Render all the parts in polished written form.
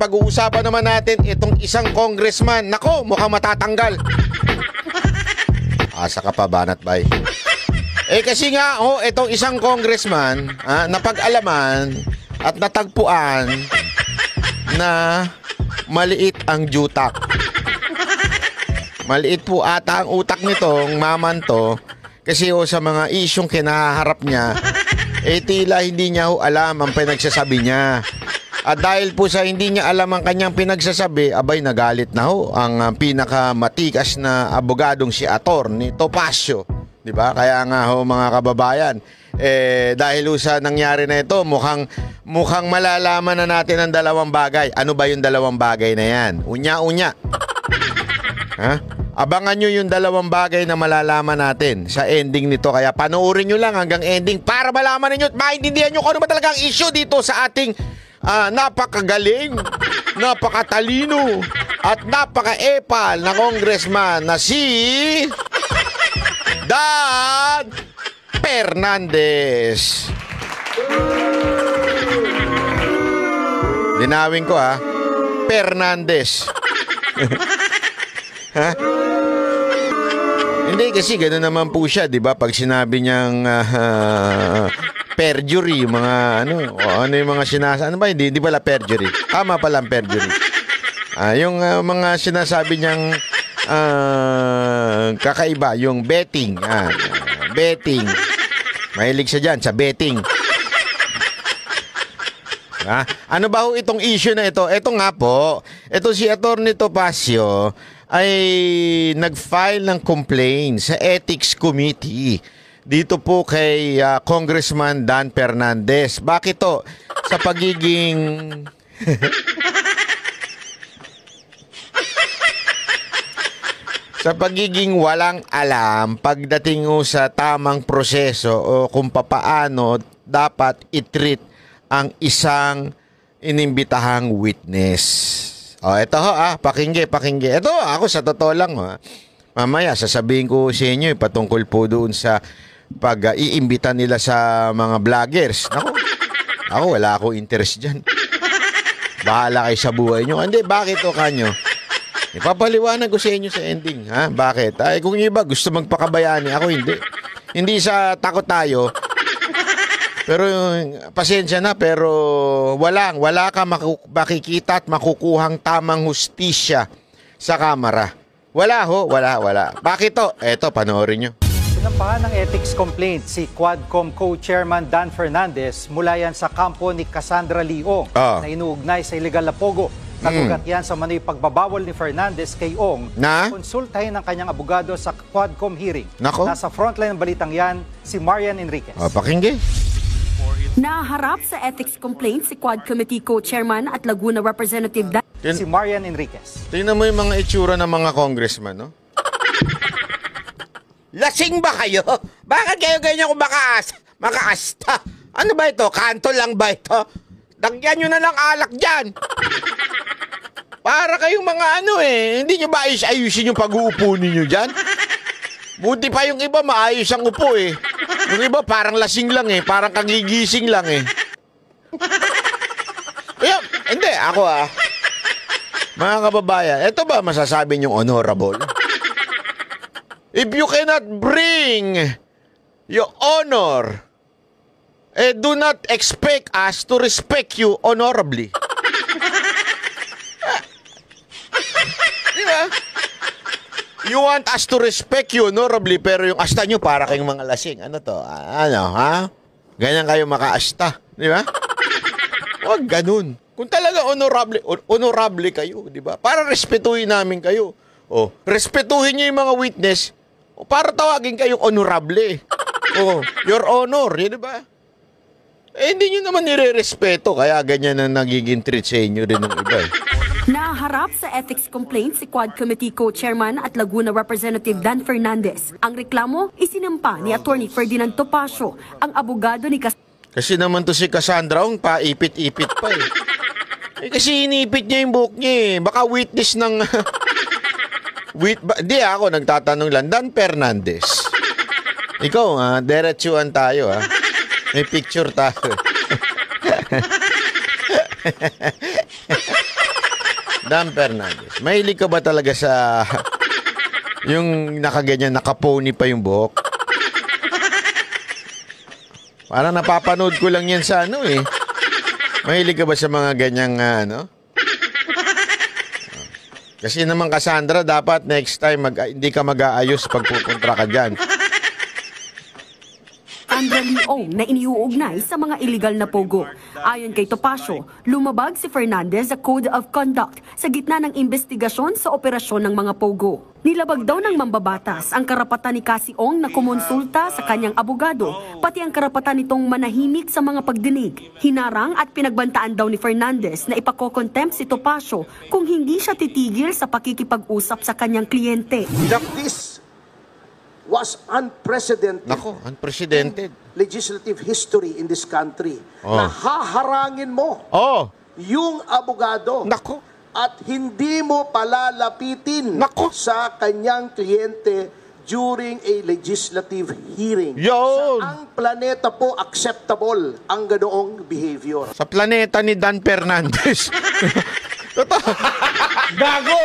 pag-uusapan naman natin itong isang congressman. Nako, mukhang matatanggal. Asa ka pa, Banat Bay? Kasi nga, itong isang congressman, napag-alaman at natagpuan na maliit ang jutak. Maliit po ata ang utak nitong maman to kasi sa mga isyong kinaharap niya, tila hindi niya alam ang pinagsasabi niya. At dahil po sa hindi niya alam ang kanyang pinagsasabi, abay nagalit na ang pinakamatikas na abogadong si Atty. Topacio. Diba? Kaya nga mga kababayan, dahil sa nangyari na ito, mukhang malalaman na natin ang dalawang bagay. Ano ba yung dalawang bagay na yan? Unya-unya. Abangan nyo yung dalawang bagay na malalaman natin sa ending nito. Kaya panoorin nyo lang hanggang ending para malaman ninyo at maintindihan nyo kung ano ba talaga ang issue dito sa ating napakagaling, napakatalino at napaka-epal na congressman na si Dan Fernandez. Linawin ko Fernandez. Hindi kasi gano'n naman po siya, 'di ba? Pag sinabi niyang perjury, mga ano yung mga ano ba? Hindi pala perjury. Tama pala ang perjury. Yung mga sinasabi niyang kakaiba, yung betting. Betting. Mahilig siya dyan sa betting. Ano ba itong issue na ito? Ito nga po, ito si Atty. Topacio ay nag-file ng complaint sa Ethics Committee dito po kay Congressman Dan Fernandez. Bakit to? Sa pagiging sa pagiging walang alam pagdating sa tamang proseso o kung papaano dapat i-treat ang isang inimbitahang witness. Ito pakingge. Ito ako sa totoo lang mamaya sasabihin ko sa inyo patungkol po doon sa pag-iimbita nila sa mga vloggers. Ako wala akong interest dyan. Bahala kayo sa buhay nyo. Hindi, bakit kanyo? Ipapaliwanag ko sa inyo sa ending. Bakit? Kung iba gusto magpakabayani, ako hindi. Hindi sa takot tayo. Pero pasensya na, pero wala ka makikita at makukuhang tamang hustisya sa kamera. Wala. Bakit to? Eto, panoorin nyo. Sinampahan ng ethics complaint si Quadcom co-chairman Dan Fernandez mula yan sa kampo ni Cassandra Leong na inuugnay sa illegal na pogo. Nagugat yan sa manoy pagbabawal ni Fernandez kay Ong na konsultahin ng kanyang abogado sa Quadcom hearing. Nasa frontline ng balitang yan, si Marian Enriquez. Pakinggan. Naharap sa ethics complaint si Quad Committee co-chairman at Laguna Representative si Marian Enriquez. Tingnan mo yung mga itsura ng mga congressman, no? Lasing ba kayo? Bakit kayo ganyan kung makaasta? Ano ba ito? Kanto lang ba ito? Dagyan nyo na lang alak dyan. Para kayong mga hindi nyo ba ayusin yung pag-uupo ninyo dyan? Buti pa yung iba maayos ang upo Yung iba parang lasing lang parang kagigising lang Hindi, ako mga kababayan, ito ba masasabi niyong honorable? If you cannot bring your honor, do not expect us to respect you honorably. Diba? You want us to respect you honorably, pero yung asta nyo para kayong mga lasing. Ano to? Ganyan kayo makaasta. Di ba? Huwag ganun. Kung talaga honorable kayo, di ba? Para respetuhin namin kayo. Respetuhin nyo yung mga witness para tawagin kayong honorable. Your honor, di ba? Hindi nyo naman nire-respeto, kaya ganyan ang nagiging treat sa inyo rin ng iba Naharap sa ethics complaint si Quad Committee co-chairman at Laguna Representative Dan Fernandez. Ang reklamo, isinampa ni Atty. Ferdinand Topacio, ang abogado ni Kasi naman to si Cassandra, paipit-ipit pa kasi inipit niya yung buhok niya Baka witness ng... Di ako nagtatanong lang. Dan Fernandez. Ikaw diretsuhan tayo May picture tayo. Dan Fernandez, mahilig ka ba talaga sa yung nakaganyan, nakapony pa yung buhok? Parang napapanood ko lang yan sa ano eh. Mahilig ka ba sa mga ganyang ano? Kasi naman Cassandra, dapat next time hindi ka mag-aayos pag pupunta ka dyan. Sandra Leong na iniuugnay sa mga illegal na pogo. Ayon kay Topacio, lumabag si Fernandez sa Code of Conduct sa gitna ng investigasyon sa operasyon ng mga pogo. Nilabag daw ng mambabatas ang karapatan ni Cassie Ong na kumonsulta sa kanyang abogado, pati ang karapatan nitong manahimik sa mga pagdinig. Hinarang at pinagbantaan daw ni Fernandez na ipakokontempt si Topacio kung hindi siya titigil sa pakikipag-usap sa kanyang kliyente. This was unprecedented. Nako, unprecedented. Legislative history in this country. Na haharangin mo yung abogado. Nako. At hindi mo palalapitin sa kanyang kliyente during a legislative hearing. Yun. Saang planeta po acceptable ang ganoong behavior? Sa planeta ni Dan Fernandez. Totoo. Gago!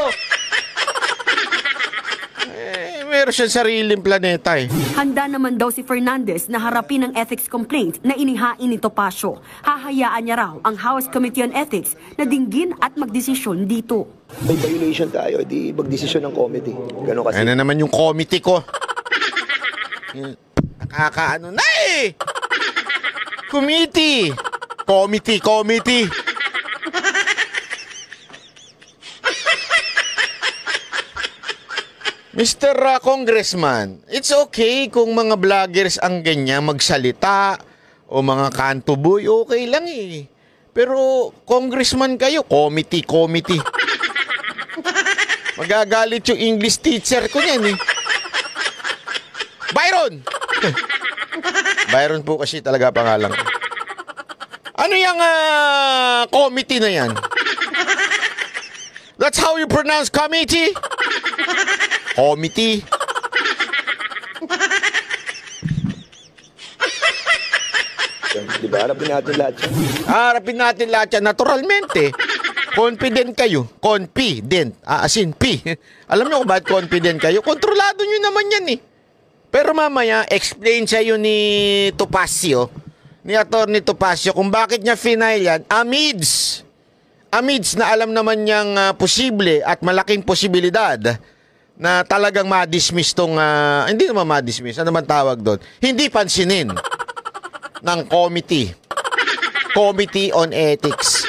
Meron siyang sariling planeta eh. Handa naman daw si Fernandez na harapin ang ethics complaint na inihain ni Topacio. Hahayaan niya raw ang House Committee on Ethics na dinggin at magdesisyon dito. May violation tayo, di magdesisyon ng committee. Gano'n kasi. Ano naman yung committee ko? Nakakaano na eh! Committee! Committee! Mr. Congressman, it's okay kung mga vloggers ang ganyan magsalita o mga kantuboy, okay lang eh. Pero congressman kayo, committee. Magagalit yung English teacher ko niyan eh. Byron! Byron po kasi talaga pangalan ko. Ano yung committee na yan? That's how you pronounce committee? Committee. Diba? Harapin natin lahat yan. Harapin natin lahat yan. Naturalmente. Confident kayo. Confident. As in P. Alam niyo kung bakit confident kayo? Kontrolado niyo naman yan eh. Pero mamaya, explain sa'yo ni Topacio, ni Atty. Topacio, kung bakit niya final yan, amidst na alam naman niyang posible at malaking posibilidad na talagang ma-dismiss tong, hindi naman ma-dismiss, ano man tawag doon, hindi pansinin ng Committee on Ethics.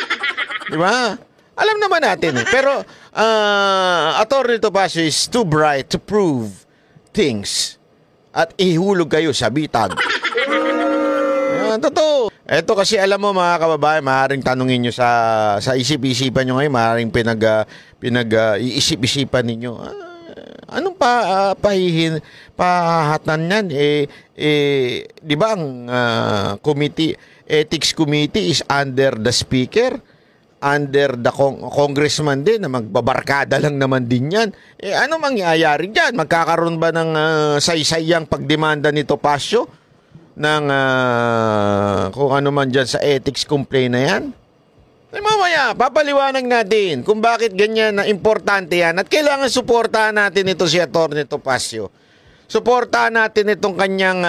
Di ba? Alam naman natin eh. Pero, Atty. Topacio is too bright to prove things at ihulog kayo sa bitag. Totoo. Ito kasi alam mo mga kababayan, maaaring tanungin nyo sa isip-isipan nyo ngayon, maaaring iisip-isipan ninyo. Anong pahahatan yan? Di ba ang ethics committee is under the speaker, under the congressman din, na magbabarkada lang naman din yan. Ano mangyayari dyan? Magkakaroon ba ng saysayang pagdemanda ni Topacio ng kung ano man dyan sa ethics complaint na yan? Mamaya, papaliwanag natin kung bakit ganyan na importante yan at kailangan suportahan natin ito si Atty. Topacio. Suportahan natin itong kanyang